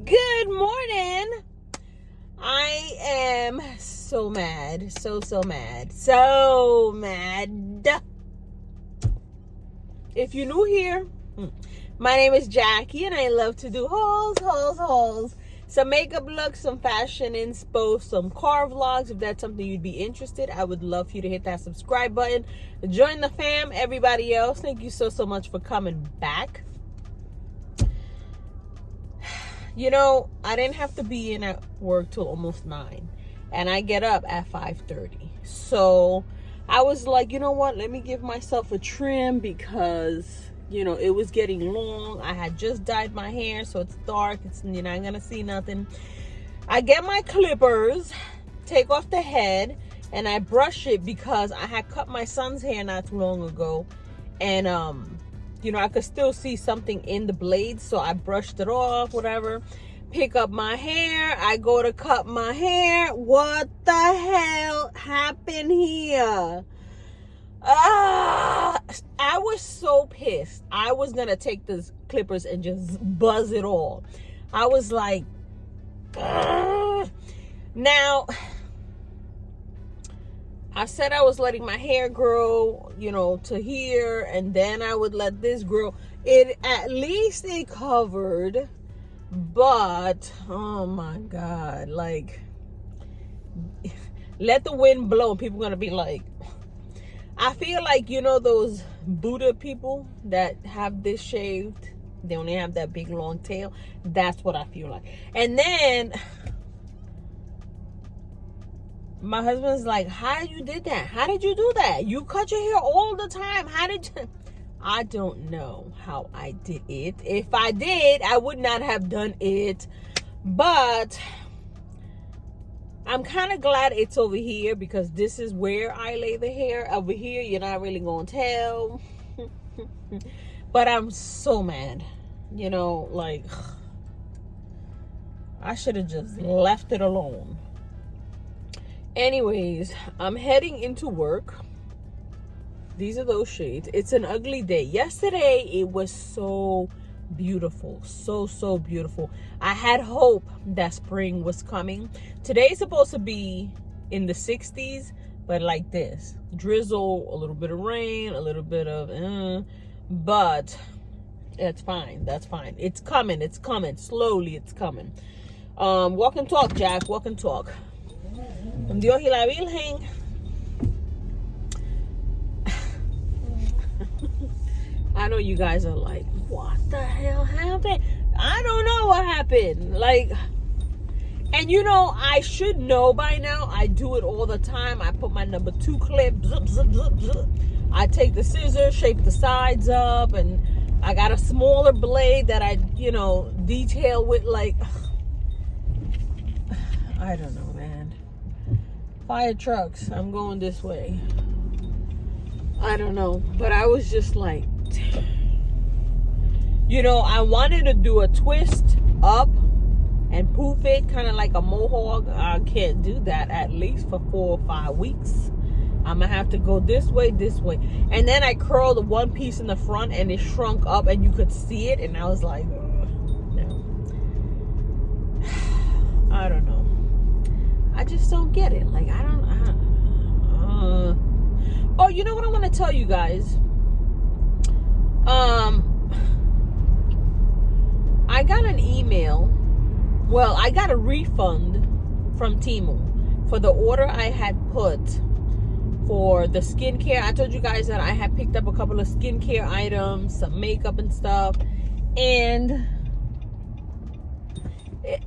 Good morning. I am so mad. So mad. If you're new here, my name is Jackie and I love to do hauls. Some makeup looks, some fashion inspo, some car vlogs. If that's something you'd be interested, I would love for you to hit that subscribe button. Join the fam. Everybody else, thank you so much for coming back. You know, I didn't have to be in at work till almost 9. And I get up at 5:30. So I was like, you know what? Let me give myself a trim because, you know, it was getting long. I had just dyed my hair, so it's dark. You're not going to see nothing. I get my clippers, take off the head, and I brush it because I had cut my son's hair not too long ago. And, you know, I could still see something in the blades, so I brushed it off, whatever. Pick up my hair. I go to cut my hair. What the hell happened here? I was so pissed. I was going to take those clippers and just buzz it all. I was like, ugh. Now, I said I was letting my hair grow, you know, to here, and then I would let this grow. At least it covered, but, oh my God, like, let the wind blow. People are going to be like, I feel like, you know, those Buddha people that have this shaved, they only have that big long tail. That's what I feel like. And then my husband's like, how you did that? How did you do that? You cut your hair all the time. How did you? I don't know how I did it. If I did, I would not have done it. But I'm kind of glad it's over here because this is where I lay the hair. Over here, you're not really going to tell. But I'm so mad. You know, like, I should have just left it alone. Anyways, I'm heading into work. These are those shades. It's an ugly day. Yesterday, it was so beautiful. So beautiful. I had hope that spring was coming. Today's supposed to be in the 60s, but like this. Drizzle, a little bit of rain, a little bit of, but that's fine. That's fine. It's coming. It's coming. Slowly, it's coming. Walk and talk, Jack. Walk and talk. Dios y la Virgen. I know you guys are like, what the hell happened? I don't know what happened. Like, and you know, I should know by now. I do it all the time. I put my number 2 clip, zip. I take the scissors, shape the sides up, and I got a smaller blade that I, you know, detail with, like, I don't know, man. Fire trucks, I'm going this way. I don't know, but I was just like, you know, I wanted to do a twist up and poof it, kind of like a mohawk. I can't do that at least for 4 or 5 weeks. I'm gonna have to go this way, and then I curled one piece in the front and it shrunk up and you could see it, and I was like, no. I don't know. I just don't get it. Like, oh, you know what I want to tell you guys? I got an email. Well, I got a refund from Temu for the order I had put for the skincare. I told you guys that I had picked up a couple of skincare items, some makeup and stuff, and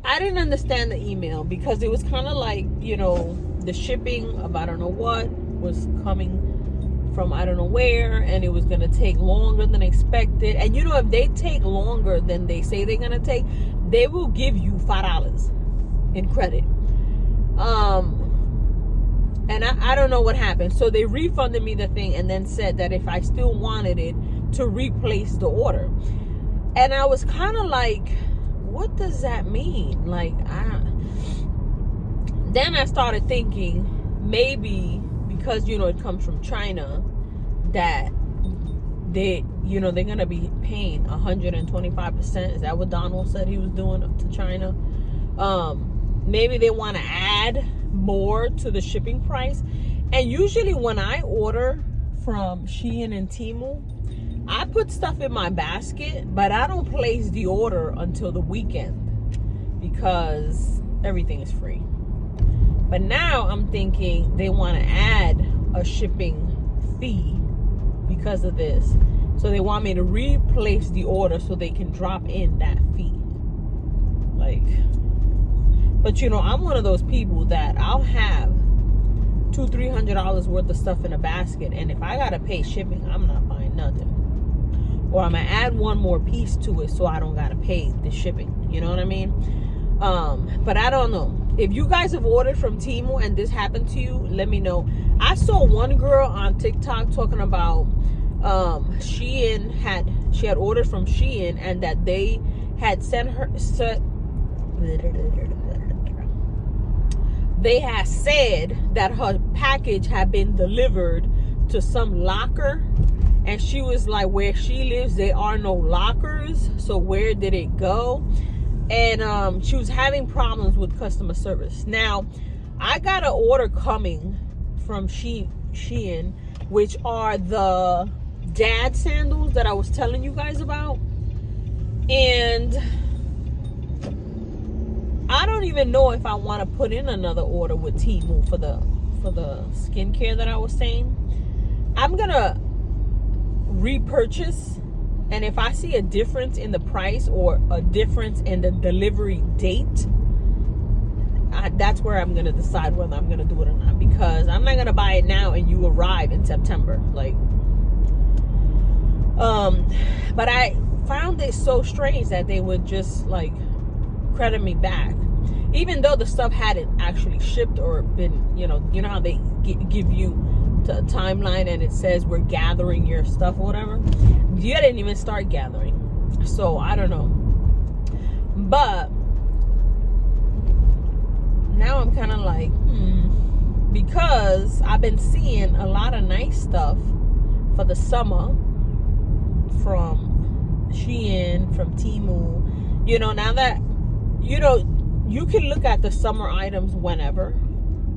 I didn't understand the email because it was kind of like, you know, the shipping of I don't know what was coming from I don't know where, and it was going to take longer than expected. And you know, if they take longer than they say they're going to take, they will give you $5 in credit. And I don't know what happened. So they refunded me the thing and then said that if I still wanted it, to replace the order. And I was kind of like, what does that mean? Like, then I started thinking, maybe because, you know, it comes from China, that they're going to be paying 125%. Is that what Donald said he was doing to China? Maybe they want to add more to the shipping price. And usually when I order from Shein and Temu, I put stuff in my basket, but I don't place the order until the weekend because everything is free. But now I'm thinking they want to add a shipping fee because of this. So they want me to replace the order so they can drop in that fee. Like, but you know, I'm one of those people that I'll have $200-300 worth of stuff in a basket, and if I gotta pay shipping, I'm not buying nothing. Or I'm gonna add one more piece to it so I don't gotta pay the shipping. You know what I mean? But I don't know. If you guys have ordered from Temu and this happened to you, let me know. I saw one girl on TikTok talking about Shein had ordered from Shein, and that they had they had said that her package had been delivered to some locker, and she was like, where she lives there are no lockers, so where did it go? And she was having problems with customer service. Now, I got an order coming from Shein, which are the dad sandals that I was telling you guys about. And I don't even know if I want to put in another order with Temu for the skincare that I was saying. I'm gonna repurchase, and if I see a difference in the price or a difference in the delivery date, that's where I'm gonna decide whether I'm gonna do it or not, because I'm not gonna buy it now and you arrive in September. Like, but I found it so strange that they would just like credit me back, even though the stuff hadn't actually shipped or been, you know how they give you a timeline and it says we're gathering your stuff or whatever. You didn't even start gathering, so I don't know. But now I'm kind of like, because I've been seeing a lot of nice stuff for the summer from Shein, from Temu. You know, now that, you know, you can look at the summer items whenever.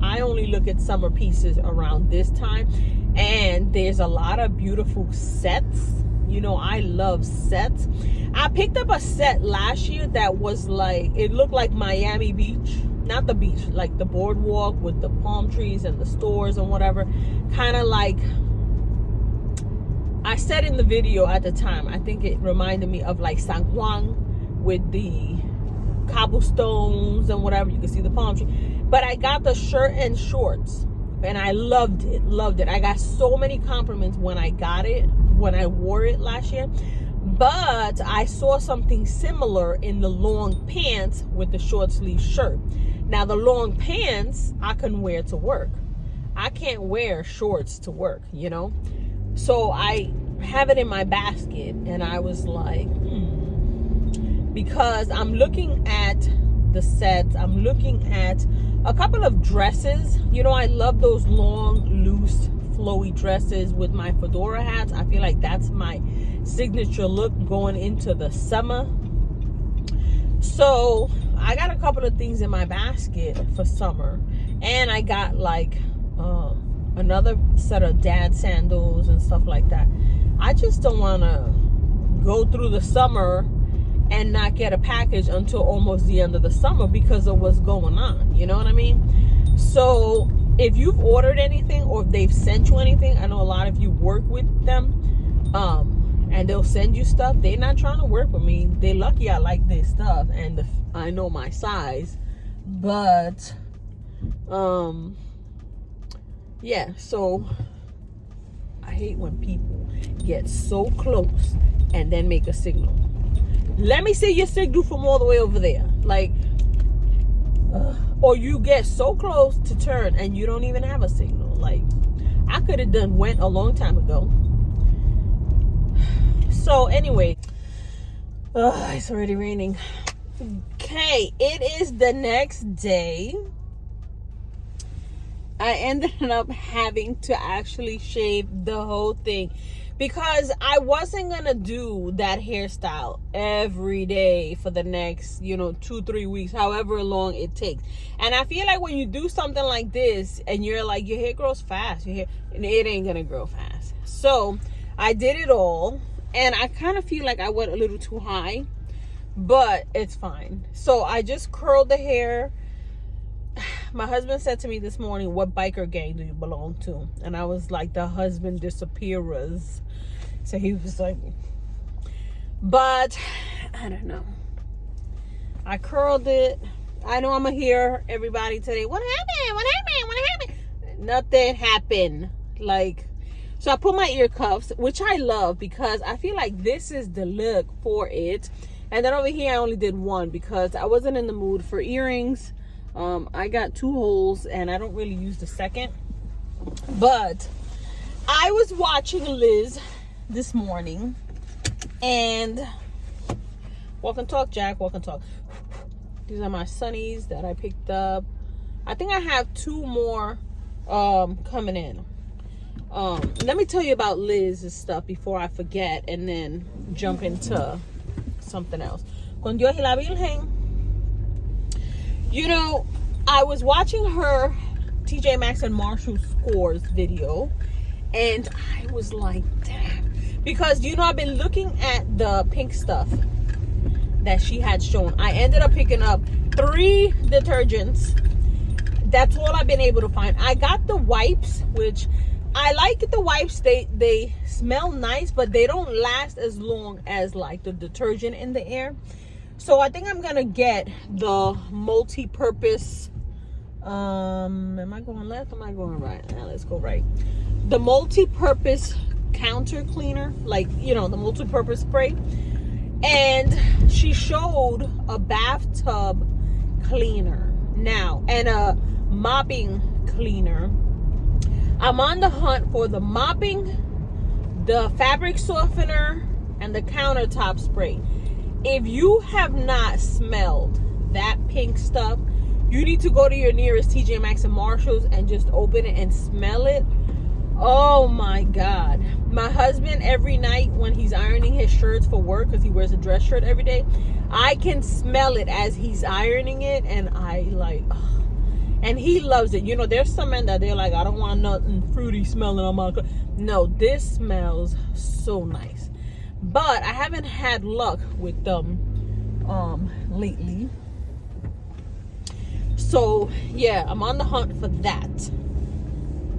I only look at summer pieces around this time, and there's a lot of beautiful sets. You know, I love sets. I picked up a set last year that was like, it looked like Miami Beach. Not the beach, like the boardwalk with the palm trees and the stores and whatever. Kind of like, I said in the video at the time, I think it reminded me of like San Juan with the cobblestones and whatever. You can see the palm tree. But I got the shirt and shorts, and I loved it. I got so many compliments when I got it, when I wore it last year. But I saw something similar in the long pants with the short sleeve shirt. Now the long pants I can wear to work. I can't wear shorts to work, you know. So I have it in my basket, and I was like, because I'm looking at the sets. I'm looking at a couple of dresses. You know, I love those long, loose, flowy dresses with my fedora hats. I feel like that's my signature look going into the summer. So I got a couple of things in my basket for summer, and I got like another set of dad sandals and stuff like that. I just don't want to go through the summer and not get a package until almost the end of the summer because of what's going on. You know what I mean? So if you've ordered anything, or if they've sent you anything, I know a lot of you work with them, and they'll send you stuff. They're not trying to work with me. They're lucky I like their stuff, and I know my size. But yeah, so I hate when people get so close and then make a signal. Let me see your signal from all the way over there. Like, or you get so close to turn and you don't even have a signal. Like, I could have went a long time ago. So anyway, Oh, it's already raining. Okay, it is the next day. I ended up having to actually shave the whole thing because I wasn't gonna do that hairstyle every day for the next, 2-3 weeks, however long it takes. And I feel like when you do something like this and you're like, your hair grows fast, it ain't gonna grow fast. So I did it all, and I kind of feel like I went a little too high, but it's fine. So I just curled the hair. My husband said to me this morning, what biker gang do you belong to? And I was like, the husband disappearers. So he was like, but I don't know. I curled it. I know I'm gonna hear everybody today, what happened? What happened? What happened? Nothing happened. So I put my ear cuffs, which I love because I feel like this is the look for it. And then over here I only did one because I wasn't in the mood for earrings. I got 2 holes and I don't really use the second. But I was watching Liz this morning, and walk and talk, Jack, walk and talk. These are my sunnies that I picked up. I think I have 2 more coming in. Let me tell you about Liz's stuff before I forget and then jump into something else. Con Dios y la Virgen. I was watching her TJ Maxx and Marshall scores video, and I was like, damn. Because, I've been looking at the pink stuff that she had shown. I ended up picking up 3 detergents. That's all I've been able to find. I got the wipes, which I like the wipes. They smell nice, but they don't last as long as like the detergent in the air. So I think I'm gonna get the multi-purpose. Am I going left? Am I going right? Now let's go right. The multi-purpose counter cleaner, the multi-purpose spray. And she showed a bathtub cleaner now and a mopping cleaner. I'm on the hunt for the mopping, the fabric softener, and the countertop spray. If you have not smelled that pink stuff, you need to go to your nearest TJ Maxx and Marshalls and just open it and smell it. Oh my God. My husband, every night when he's ironing his shirts for work, because he wears a dress shirt every day, I can smell it as he's ironing it, and and he loves it. There's some men that they're like, I don't want nothing fruity smelling on my clothes. No, this smells so nice. But I haven't had luck with them lately. So yeah, I'm on the hunt for that.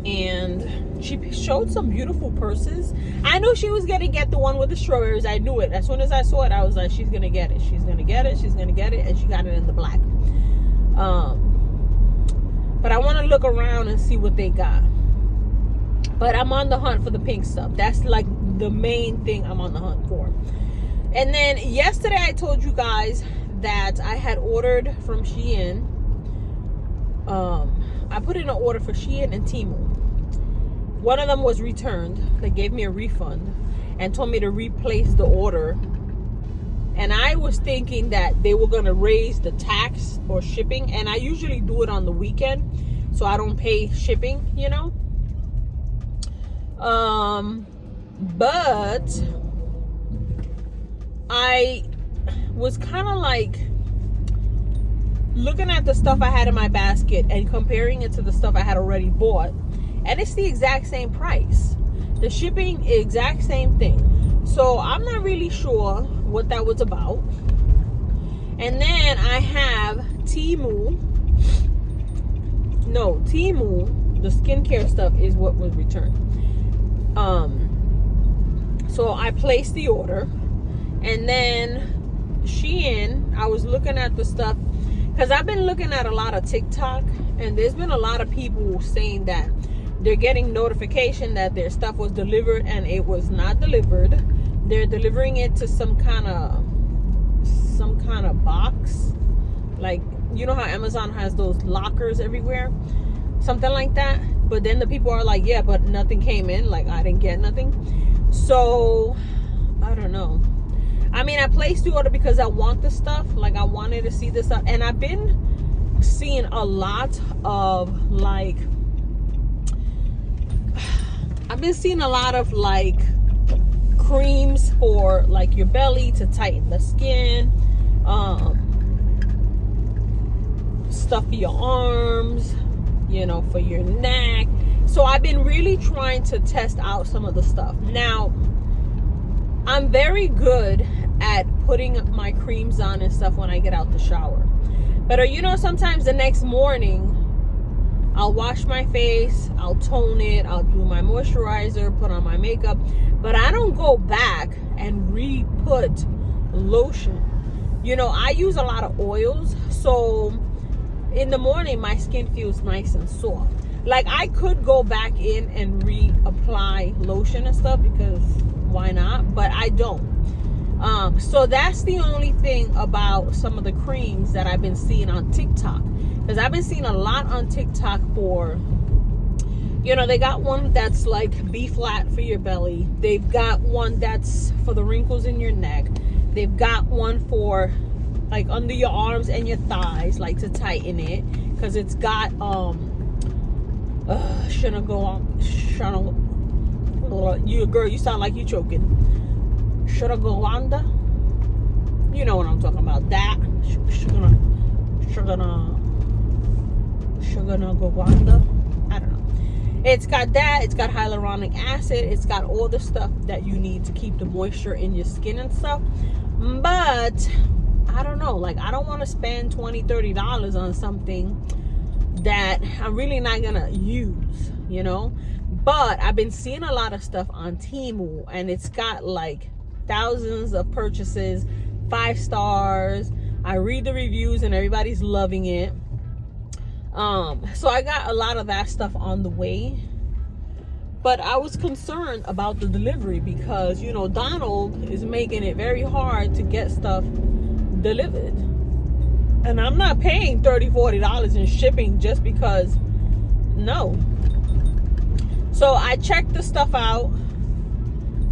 And she showed some beautiful purses. I knew she was gonna get the one with the strawberries. I knew it. As soon as I saw it, I was like, she's gonna get it. She's gonna get it. She's gonna get it. And she got it in the black. But I want to look around and see what they got. But I'm on the hunt for the pink stuff. That's like the main thing I'm on the hunt for. And then yesterday I told you guys that I had ordered from Shein. I put in an order for Shein and Temu. One of them was returned. They gave me a refund and told me to replace the order. And I was thinking that they were going to raise the tax or shipping. And I usually do it on the weekend, so I don't pay shipping, But I was kind of like looking at the stuff I had in my basket and comparing it to the stuff I had already bought. And it's the exact same price. The shipping, exact same thing. So I'm not really sure what that was about. And then I have Temu, the skincare stuff is what was returned. So I placed the order. And then Shein, I was looking at the stuff because I've been looking at a lot of TikTok, and there's been a lot of people saying that they're getting notification that their stuff was delivered and it was not delivered. They're delivering it to some kind of box, like how Amazon has those lockers everywhere, something like that. But then the people are like, yeah, but nothing came in, like I didn't get nothing. So I don't know. mean, I placed the order because I want the stuff. Like, I wanted to see this stuff. And I've been seeing a lot of like, creams for like your belly to tighten the skin, stuff for your arms, you know, for your neck. So I've been really trying to test out some of the stuff. Now, I'm very good at putting my creams on and stuff when I get out the shower. But you know, sometimes the next morning, I'll wash my face, I'll tone it, I'll do my moisturizer, put on my makeup, but I don't go back and re-put lotion. You know, I use a lot of oils, so in the morning my skin feels nice and soft. Like, I could go back in and reapply lotion and stuff, because why not? But I don't. So that's the only thing about some of the creams that I've been seeing on TikTok. Because I've been seeing a lot on TikTok for, you know, they got one that's like B-flat for your belly. They've got one that's for the wrinkles in your neck. They've got one for like under your arms and your thighs, like to tighten it. Because it's got, you girl, you sound like you choking. Ashwagandha, you know what I'm talking about. That ashwagandha, I don't know. It's got that. It's got hyaluronic acid. It's got all the stuff that you need to keep the moisture in your skin and stuff. But I don't know. Like, I don't want to spend $20-$30 on something that I'm really not gonna use, you know. But I've been seeing a lot of stuff on Temu, and it's got like thousands of purchases, 5 stars. I read the reviews and everybody's loving it. So I got a lot of that stuff on the way, but I was concerned about the delivery because, you know, Donald is making it very hard to get stuff delivered, and I'm not paying $30-$40 in shipping just because. No. So I checked the stuff out.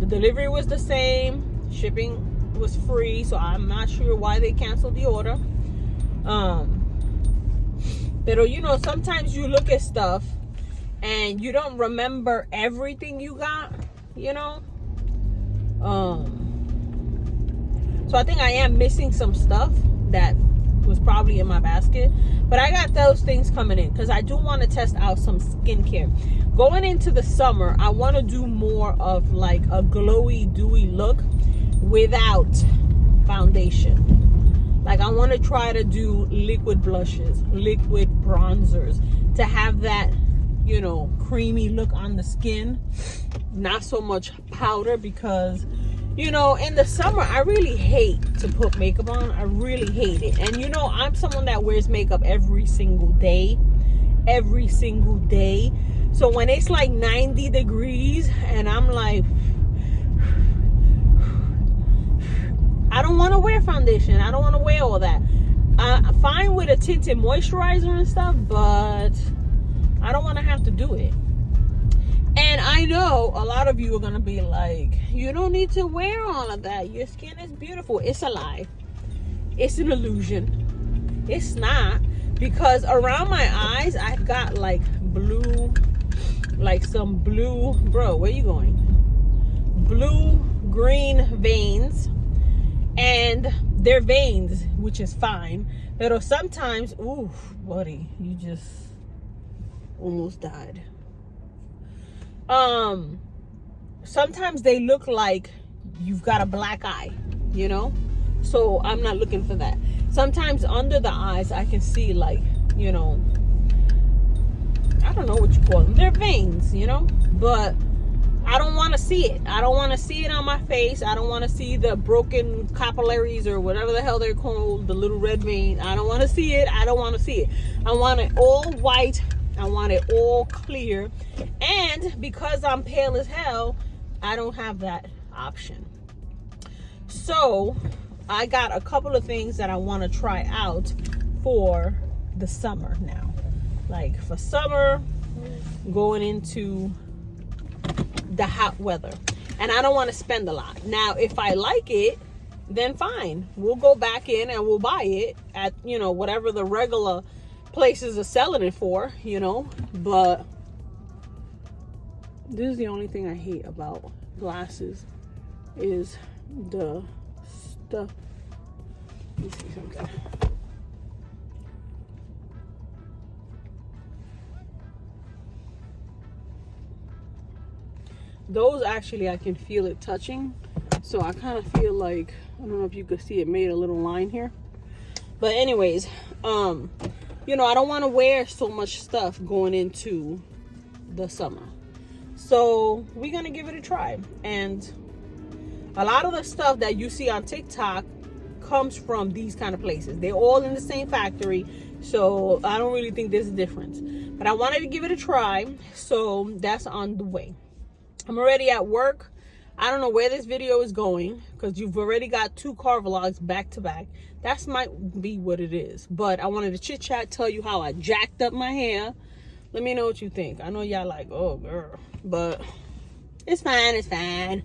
The delivery was the same. Shipping was free. So I'm not sure why they canceled the order. But you know, sometimes you look at stuff and you don't remember everything you got, you know. So I think I am missing some stuff that was probably in my basket, but I got those things coming in because I do want to test out some skincare. Going into the summer, I want to do more of like a glowy, dewy look without foundation. Like, I want to try to do liquid blushes, liquid bronzers, to have that, you know, creamy look on the skin. Not so much powder, because, you know, in the summer, I really hate to put makeup on. I really hate it. And, you know, I'm someone that wears makeup every single day. Every single day. So when it's like 90 degrees and I'm like, I don't want to wear foundation. I don't want to wear all that. I'm fine with a tinted moisturizer and stuff, but I don't want to have to do it. And I know a lot of you are going to be like, you don't need to wear all of that. Your skin is beautiful. It's a lie. It's an illusion. It's not. Because around my eyes, I've got like blue, like some blue, bro, where you going? Blue, green veins. And they're veins, which is fine. But sometimes, ooh, buddy, you just almost died. Sometimes they look like you've got a black eye, you know? So I'm not looking for that. Sometimes under the eyes, I can see like, you know, I don't know what you call them. They're veins, you know? But I don't want to see it. I don't want to see it on my face. I don't want to see the broken capillaries or whatever the hell they're called, the little red vein. I don't want to see it. I don't want to see it. I want it all white. I want it all clear. And because I'm pale as hell, I don't have that option. So I got a couple of things that I want to try out for the summer now. Like for summer, going into the hot weather. And I don't want to spend a lot. Now, if I like it, then fine. We'll go back in and we'll buy it at, you know, whatever the regular places are selling it for, you know. But this is the only thing I hate about glasses is the stuff. Let me see something. Those actually, I can feel it touching. So I kind of feel like, I don't know if you could see it made a little line here. But anyways, you know, I don't want to wear so much stuff going into the summer. So we're going to give it a try. And a lot of the stuff that you see on TikTok comes from these kind of places. They're all in the same factory. So I don't really think there's a difference. But I wanted to give it a try. So that's on the way. I'm already at work. I don't know where this video is going because you've already got 2 car vlogs back to back. That might be what it is. But I wanted to chit chat, tell you how I jacked up my hair. Let me know what you think. I know y'all like, oh girl, but it's fine, it's fine.